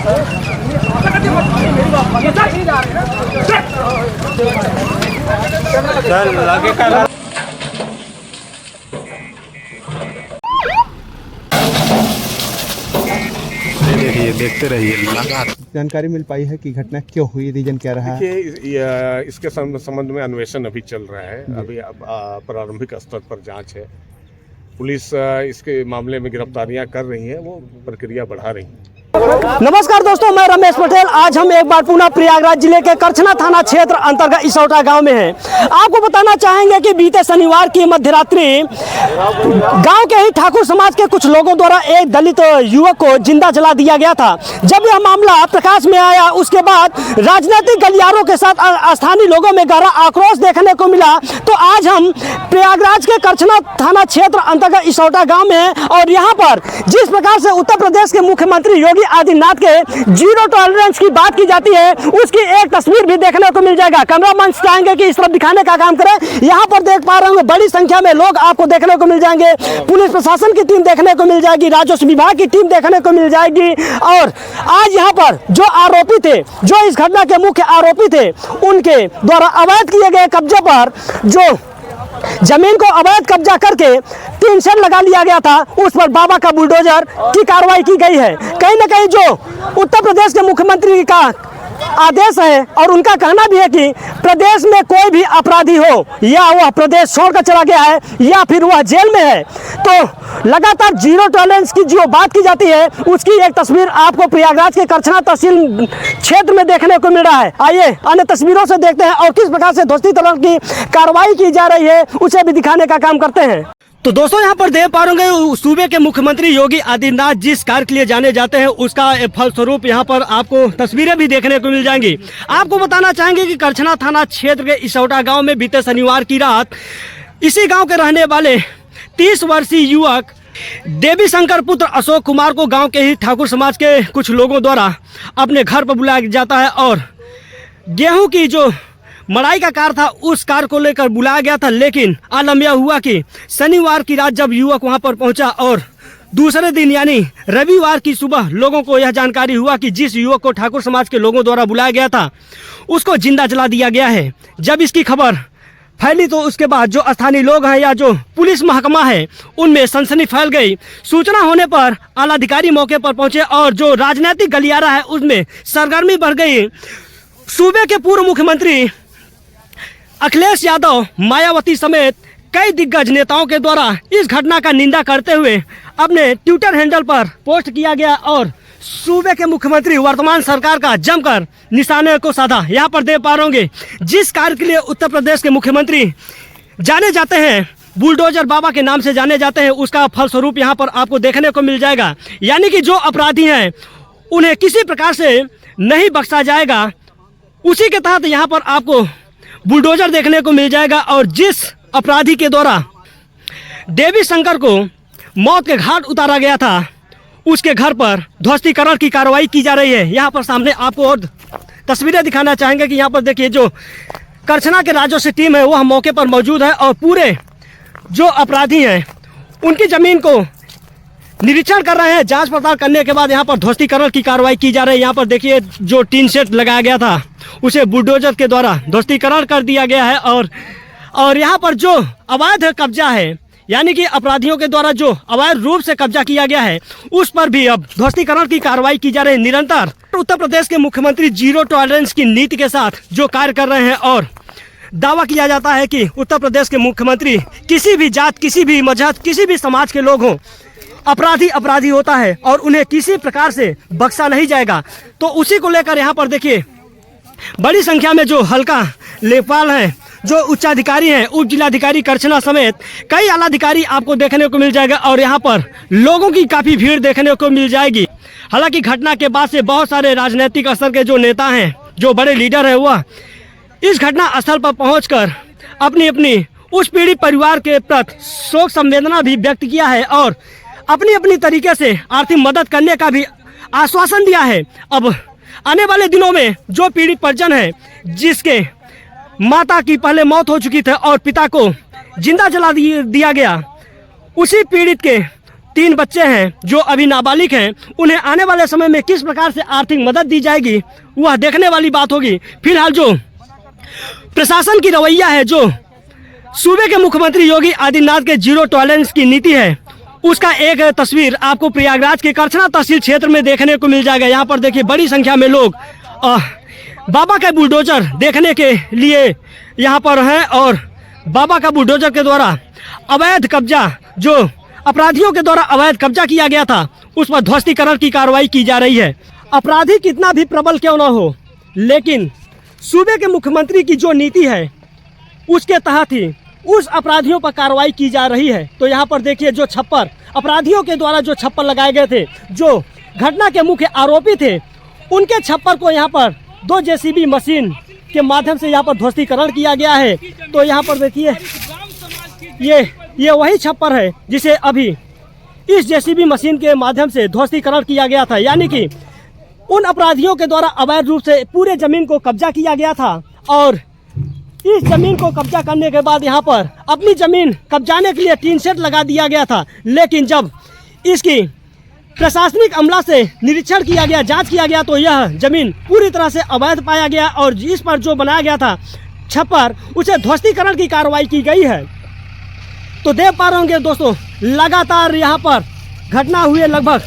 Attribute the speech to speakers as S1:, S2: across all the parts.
S1: चल आगे का देखते रहिए।
S2: जानकारी मिल पाई है कि घटना क्यों हुई, रीजन क्या रहा है?
S1: देखिए, इसके संबंध में अन्वेषण अभी चल रहा है। अभी प्रारंभिक स्तर पर जांच है। पुलिस इसके मामले में गिरफ्तारियां कर रही है, वो प्रक्रिया बढ़ा रही है।
S3: नमस्कार दोस्तों, मैं रमेश पटेल। आज हम एक बार पुनः प्रयागराज जिले के करछना थाना क्षेत्र अंतर्गत इसौटा गांव में हैं। आपको बताना चाहेंगे कि बीते शनिवार की मध्यरात्रि गांव के ही ठाकुर समाज के कुछ लोगों द्वारा एक दलित युवक को जिंदा जला दिया गया था। जब यह मामला प्रकाश में आया, उसके बाद राजनीतिक गलियारों के साथ स्थानीय लोगों में गहरा आक्रोश देखने को मिला। तो आज हम प्रयागराज के करछना थाना क्षेत्र अंतर्गत इसौटा गाँव में हैं और यहाँ पर जिस प्रकार से उत्तर प्रदेश के मुख्यमंत्री योगी आदित्यनाथ के जीरो टॉलरेंस की बात की जाती है, उसकी एक तस्वीर भी देखने को मिल जाएगा। कैमरामैन चाहेंगे कि इस तरफ दिखाने का काम करें। यहाँ पर देख पा रहे होंगे बड़ी संख्या में लोग आपको देखने को मिल जाएंगे। पुलिस प्रशासन की टीम देखने को मिल जाएगी, राजस्व विभाग की टीम देखने को मिल जाएगी। और आज यहाँ पर जो आरोपी थे, जो इस घटना के मुख्य आरोपी थे, उनके द्वारा अवैध किए गए कब्जे पर जो जमीन को अवैध कब्जा करके टीन शेड लगा लिया गया था, उस पर बाबा का बुलडोजर की कार्रवाई की गई है। कहीं ना कहीं जो उत्तर प्रदेश के मुख्यमंत्री का आदेश है और उनका कहना भी है कि प्रदेश में कोई भी अपराधी हो, या वह प्रदेश छोड़कर चला गया है या फिर वह जेल में है, तो लगातार जीरो टॉलरेंस की जो बात की जाती है, उसकी एक तस्वीर आपको प्रयागराज के करछना तहसील क्षेत्र में देखने को मिल रहा है। आइए अन्य तस्वीरों से देखते हैं और किस प्रकार से ध्वस्तीकरण की कार्रवाई की जा रही है, उसे भी दिखाने का काम करते हैं। तो दोस्तों, यहाँ पर देख पा रहे होंगे सूबे के मुख्यमंत्री योगी आदित्यनाथ जिस कार्य के लिए जाने जाते हैं, उसका फलस्वरूप यहाँ पर आपको तस्वीरें भी देखने को मिल जाएंगी। आपको बताना चाहेंगे कि करछना थाना क्षेत्र के इसौटा गांव में बीते शनिवार की रात इसी गांव के रहने वाले 30 वर्षीय युवक देवी शंकर पुत्र अशोक कुमार को गाँव के ही ठाकुर समाज के कुछ लोगों द्वारा अपने घर पर बुलाया जाता है और गेहूँ की जो मड़ाई का कार्य था, उस कार्य को लेकर बुलाया गया था। लेकिन आलम यह हुआ कि शनिवार की रात जब युवक वहां पर पहुंचा और दूसरे दिन यानी रविवार की सुबह लोगों को यह जानकारी हुआ कि जिस युवक को ठाकुर समाज के लोगों द्वारा बुलाया गया था, उसको जिंदा जला दिया गया है। जब इसकी खबर फैली तो उसके बाद जो स्थानीय लोग हैं या जो पुलिस महकमा है, उनमें सनसनी फैल गई। सूचना होने पर आला अधिकारी मौके पर पहुंचे और जो राजनीतिक गलियारा है उसमें सरगर्मी बढ़ गई। सूबे के पूर्व मुख्यमंत्री अखिलेश यादव, मायावती समेत कई दिग्गज नेताओं के द्वारा इस घटना का निंदा करते हुए अपने ट्विटर हैंडल पर पोस्ट किया गया और सूबे के मुख्यमंत्री वर्तमान सरकार का जमकर निशाने को साधा। यहाँ पर देख पा रहे होंगे जिस कार्य के लिए उत्तर प्रदेश के मुख्यमंत्री जाने जाते हैं, बुलडोजर बाबा के नाम से जाने जाते हैं, उसका फलस्वरूप यहाँ पर आपको देखने को मिल जाएगा। यानी कि जो अपराधी हैं उन्हें किसी प्रकार से नहीं बख्शा जाएगा। उसी के तहत यहाँ पर आपको बुलडोजर देखने को मिल जाएगा और जिस अपराधी के द्वारा देवी शंकर को मौत के घाट उतारा गया था, उसके घर पर ध्वस्तीकरण की कार्रवाई की जा रही है। यहाँ पर सामने आपको और तस्वीरें दिखाना चाहेंगे कि यहाँ पर देखिए जो करछना के राजस्व टीम है वह मौके पर मौजूद है और पूरे जो अपराधी हैं उनकी ज़मीन को निरीक्षण कर रहे हैं। जांच पड़ताल करने के बाद यहाँ पर ध्वस्तीकरण की कार्रवाई की जा रही है। यहाँ पर देखिए जो टीन शेड लगाया गया था उसे बुलडोजर के द्वारा ध्वस्तीकरण कर दिया गया है और यहाँ पर जो अवैध कब्जा है, यानी कि अपराधियों के द्वारा जो अवैध रूप से कब्जा किया गया है, उस पर भी अब ध्वस्तीकरण की कार्रवाई की जा रही है। निरंतर उत्तर प्रदेश के मुख्यमंत्री जीरो टॉलरेंस की नीति के साथ जो कार्य कर रहे हैं और दावा किया जाता है कि उत्तर प्रदेश के मुख्यमंत्री किसी भी जात, किसी भी मजहब, किसी भी समाज के लोग हों, अपराधी अपराधी होता है और उन्हें किसी प्रकार से बख्शा नहीं जाएगा। तो उसी को लेकर यहाँ पर देखिए बड़ी संख्या में जो हल्का लेखपाल हैं, जो उच्चाधिकारी हैं, उप जिलाधिकारी करछना समेत कई आला अधिकारी आपको देखने को मिल जाएगा और यहाँ पर लोगों की काफ़ी भीड़ देखने को मिल जाएगी। हालांकि घटना के बाद से बहुत सारे राजनीतिक स्तर के जो नेता हैं, जो बड़े लीडर हैं, वह इस घटना स्थल पर पहुंचकर अपनी अपनी उस पीड़ित परिवार के प्रति शोक संवेदना भी व्यक्त किया है और अपनी अपनी तरीके से आर्थिक मदद करने का भी आश्वासन दिया है। अब आने वाले दिनों में जो पीड़ित परिजन है, जिसके माता की पहले मौत हो चुकी थी और पिता को जिंदा जला दिया गया, उसी पीड़ित के 3 बच्चे हैं जो अभी नाबालिग हैं, उन्हें आने वाले समय में किस प्रकार से आर्थिक मदद दी जाएगी वह देखने वाली बात होगी। फिलहाल जो प्रशासन की रवैया है, जो सूबे के मुख्यमंत्री योगी आदित्यनाथ के जीरो टॉलरेंस की नीति है, उसका एक तस्वीर आपको प्रयागराज के करछना तहसील क्षेत्र में देखने को मिल जाएगा। यहाँ पर देखिए बड़ी संख्या में लोग बाबा का बुलडोजर देखने के लिए यहाँ पर हैं और बाबा का बुलडोजर के द्वारा अवैध कब्जा, जो अपराधियों के द्वारा अवैध कब्जा किया गया था, उस पर ध्वस्तीकरण की कार्रवाई की जा रही है। अपराधी कितना भी प्रबल क्यों न हो, लेकिन सूबे के मुख्यमंत्री की जो नीति है उसके तहत ही उस अपराधियों पर कार्रवाई की जा रही है। तो यहाँ पर देखिए जो छप्पर अपराधियों के द्वारा जो छप्पर लगाए गए थे, जो घटना के मुख्य आरोपी थे, उनके छप्पर को यहाँ पर 2 जेसीबी मशीन के माध्यम से यहाँ पर ध्वस्तीकरण किया गया है। तो यहाँ पर देखिए ये वही छप्पर है जिसे अभी इस जेसीबी मशीन के माध्यम से ध्वस्तीकरण किया गया था, यानी कि उन अपराधियों के द्वारा अवैध रूप से पूरे जमीन को कब्जा किया गया था। और इस जमीन को कब्जा करने के बाद यहाँ पर अपनी जमीन कब्जाने के लिए टीन शेड लगा दिया गया था, लेकिन जब इसकी प्रशासनिक अमला से निरीक्षण किया गया, जांच किया गया, तो यह जमीन पूरी तरह से अवैध पाया गया और इस पर जो बनाया गया था छप्पर, उसे ध्वस्तीकरण की कार्रवाई की गई है। तो देख पा रहे होंगे दोस्तों, लगातार यहाँ पर घटना हुए लगभग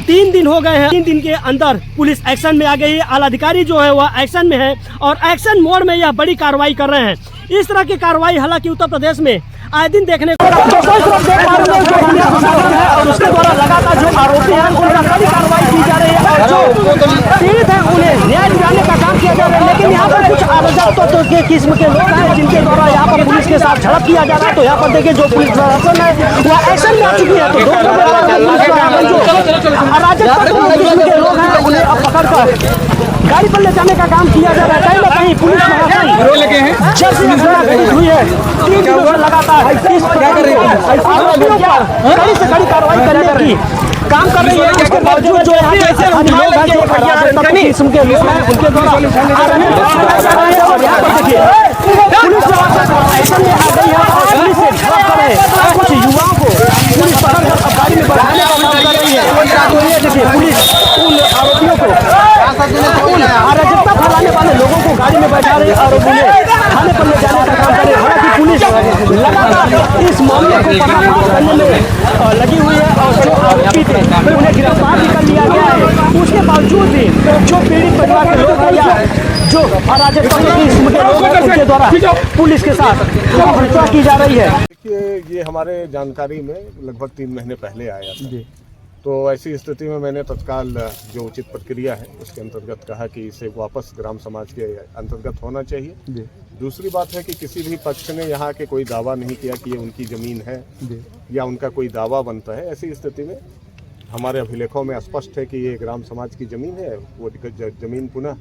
S3: 3 दिन हो गए हैं। 3 दिन के अंदर पुलिस एक्शन में आ गई है, आला अधिकारी जो है वह एक्शन में है और एक्शन मोड में यह बड़ी कार्रवाई कर रहे हैं। इस तरह की कार्रवाई हालांकि उत्तर प्रदेश में आए दिन देखने को और उसके द्वारा लगातार जो आरोपी हैं उनका कड़ी कार्रवाई की जा रही है और जो पीड़ित हैं उन्हें न्याय दिलाने का काम किया जा रहा है। लेकिन यहाँ पर कुछ अराजकता के किस्म के लोग हैं जिनके द्वारा यहाँ पर पुलिस के साथ झड़प किया जा रहा है। तो यहाँ पर देखिए जो पुलिस प्रशासन है वह एक्शन में आ चुकी है। तो अराजकता के लोग हैं उन्हें अब पकड़कर गाड़ी पर ले जाने का काम किया जा रहा है। कहीं ना कहीं पुलिस जब से घटित हुई है 3 दिनों से लगातार इस आरोपियों पर कड़ी से कड़ी कार्रवाई करने की काम कर रही है। उसके बावजूद जो यहाँ के लोग हैं, जो अराजकता किस्म के लोग हैं, उनके द्वारा और यहाँ पर देखिए पुलिस एक्शन में आ गई है और पुलिस से झड़प कर रहे हैं। कुछ युवाओं को पुलिस पकड़कर अब गाड़ी में बैठाने का काम कर रही है। तो ये देखिए पुलिस उन आरोपियों को, अराजकता फैलाने वाले लोगों को गाड़ी में बैठा रही है और उन्हें थाने पर ले जाने का काम कर रही है। हालांकि पुलिस लगातार इस मामले को पर्दाफाश करने में लगी हुई है और जो आरोपी थे उन्हें गिरफ्तार भी कर लिया गया है। उसके बावजूद भी जो पीड़ित परिवार के लोग हैं या जो अराजकता किस्म के लोग हैं उनके द्वारा पुलिस के साथ हत्या की जा रही है।
S1: देखिए ये हमारे जानकारी में लगभग 3 महीने पहले आया था। तो ऐसी स्थिति में मैंने तत्काल जो उचित प्रक्रिया है उसके अंतर्गत कहा कि इसे वापस ग्राम समाज के अंतर्गत होना चाहिए। दूसरी बात है कि किसी भी पक्ष ने यहाँ के कोई दावा नहीं किया कि ये उनकी ज़मीन है या उनका कोई दावा बनता है। ऐसी स्थिति में हमारे अभिलेखों में स्पष्ट है कि ये ग्राम समाज की ज़मीन है, वो ज़मीन पुनः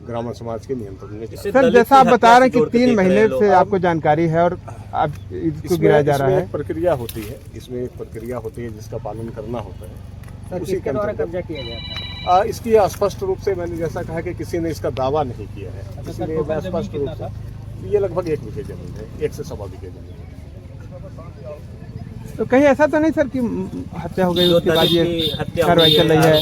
S1: ग्राम समाज के नियंत्रण में।
S2: सर जैसा आप बता रहे हैं कि 3 महीने से आपको जानकारी है और अब इसको गिराया जा रहा है।
S1: प्रक्रिया होती है, इसमें एक प्रक्रिया होती है जिसका पालन करना होता है। उसी के द्वारा कब्जा किया गया था। इसकी स्पष्ट रूप से मैंने जैसा कहा कि किसी ने इसका दावा नहीं किया है। किसी ने स्पष्ट रूप से ये लगभग 1 बीघे जमीन है, 1 से 1.25 बीघे जमीन है।
S2: तो कहीं ऐसा तो नहीं सर कि हत्या हो गई उसके बाद ये कार्रवाई चल रही है?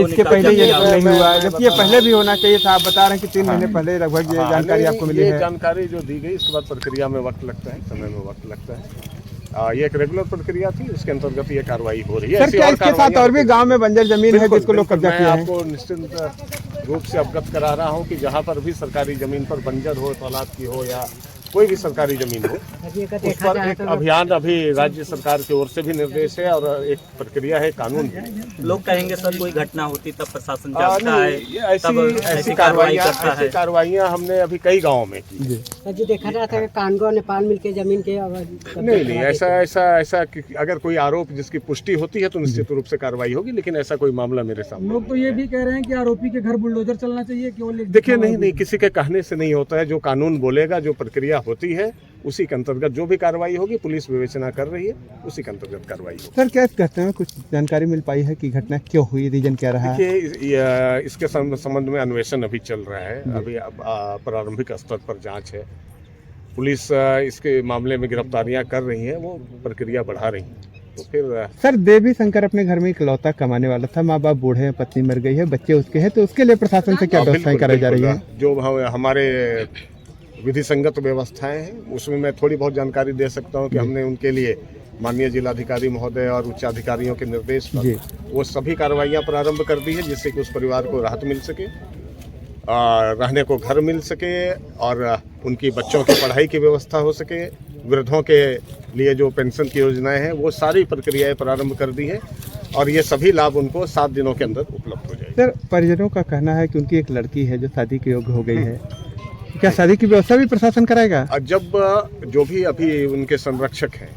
S2: इसके पहले ये नहीं हुआ, जबकि ये पहले भी होना चाहिए था। आप बता रहे हैं कि 3 महीने पहले लगभग ये जानकारी आपको मिली है।
S1: जानकारी जो दी गई इसके बाद प्रक्रिया में वक्त लगता है, समय में वक्त लगता है। ये एक रेगुलर प्रक्रिया थी, उसके अंतर्गत ये कार्रवाई हो रही है।
S2: सर क्या इसके साथ और भी गांव में बंजर जमीन है जिसको लोग कब्जा किया है?
S1: आपको निश्चित रूप से अवगत करा रहा हूँ कि जहाँ पर भी सरकारी जमीन पर बंजर हो, तालाब की हो या कोई भी सरकारी जमीन हो, उस पर एक अभियान अभी राज्य सरकार की ओर से भी निर्देश है और एक प्रक्रिया है, कानून है।
S4: लोग कहेंगे सर कोई घटना होती तब प्रशासन जागता है,
S1: ऐसी कार्रवाइयाँ हमने अभी कई गाँव में की।
S5: जो देखा रहा था कि कानगो नेपाल मिलके जमीन के
S1: नहीं ऐसा अगर कोई आरोप जिसकी पुष्टि होती है तो निश्चित रूप से कार्रवाई होगी, लेकिन ऐसा कोई मामला मेरे सामने।
S5: लोग तो ये भी कह रहे हैं कि आरोपी के घर बुलडोजर चलना चाहिए केवल।
S1: देखिए नहीं, किसी के कहने से नहीं होता है। जो कानून बोलेगा, जो प्रक्रिया होती है, उसी के अंतर्गत जो भी कार्रवाई होगी, पुलिस विवेचना कर रही है, उसी के अंतर्गत कार्रवाई होगी।
S2: सर क्या कहते हैं, कुछ जानकारी मिल पाई है कि घटना क्यों हुई, रीजन क्या रहा है?
S1: देखिए इसके संबंध में अन्वेषण अभी चल रहा है। अभी प्रारंभिक स्तर पर जांच है। पुलिस इसके मामले में गिरफ्तारियां कर रही है, वो प्रक्रिया बढ़ा रही है। तो फिर
S2: सर देवी शंकर अपने घर में इकलौता कमाने वाला था, माँ बाप बूढ़े हैं, पत्नी मर गई है, बच्चे उसके हैं, तो उसके लिए प्रशासन से क्या व्यवस्थाएं कराई जा रही है?
S1: जो हमारे विधि संगत व्यवस्थाएं हैं उसमें मैं थोड़ी बहुत जानकारी दे सकता हूं कि हमने उनके लिए माननीय जिलाधिकारी महोदय और उच्चाधिकारियों के निर्देश पर वो सभी कार्रवाइयां प्रारंभ कर दी है, जिससे कि उस परिवार को राहत मिल सके, रहने को घर मिल सके और उनकी बच्चों की पढ़ाई की व्यवस्था हो सके। वृद्धों के लिए जो पेंशन की योजनाएं हैं वो सारी प्रक्रियाएं प्रारंभ कर दी है और ये सभी लाभ उनको 7 दिनों के अंदर उपलब्ध हो जाएगी।
S2: सर परिजनों का कहना है कि उनकी एक लड़की है जो शादी के योग्य हो गई है, क्या शादी की व्यवस्था भी प्रशासन कराएगा?
S1: जब जो भी अभी उनके संरक्षक हैं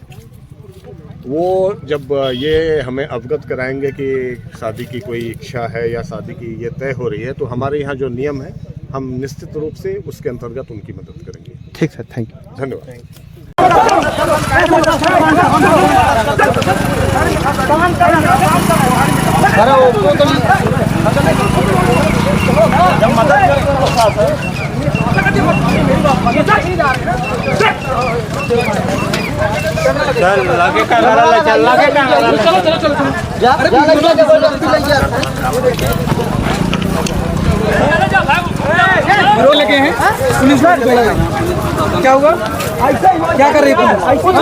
S1: वो जब ये हमें अवगत कराएंगे कि शादी की कोई इच्छा है या शादी की ये तय हो रही है, तो हमारे यहाँ जो नियम है हम निश्चित रूप से उसके अंतर्गत उनकी मदद करेंगे।
S2: ठीक सर, थैंक यू।
S1: धन्यवाद।
S2: चल लागे का लड़ा चल लागे का चलो चलो चलो जा रो लगे हैं पुलिस वाले क्या हुआ? क्या कर रही है पुलिस?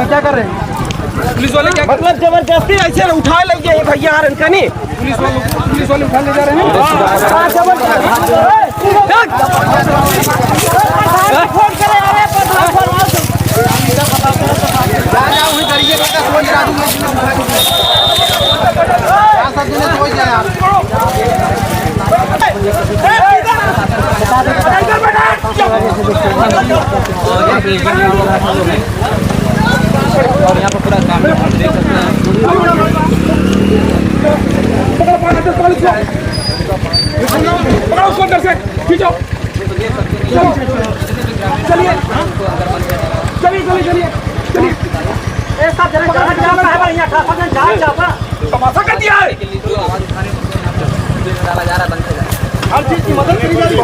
S2: क्या कर रहे हैं पुलिस वाले? क्या
S3: मतलब जबरदस्ती ऐसे उठा ले गए भैया इनका नहीं,
S2: पुलिस वाले उठा ले जा रहे हैं।
S6: और यहाँ पर पूरा काम देख सकते हैं।
S3: चलिए चलिए चलिए चलिए तमाशा कर दिया है,
S6: डाला जा रहा है, बंद हो जाए।
S3: हर चीज की मदद करी जा रही है।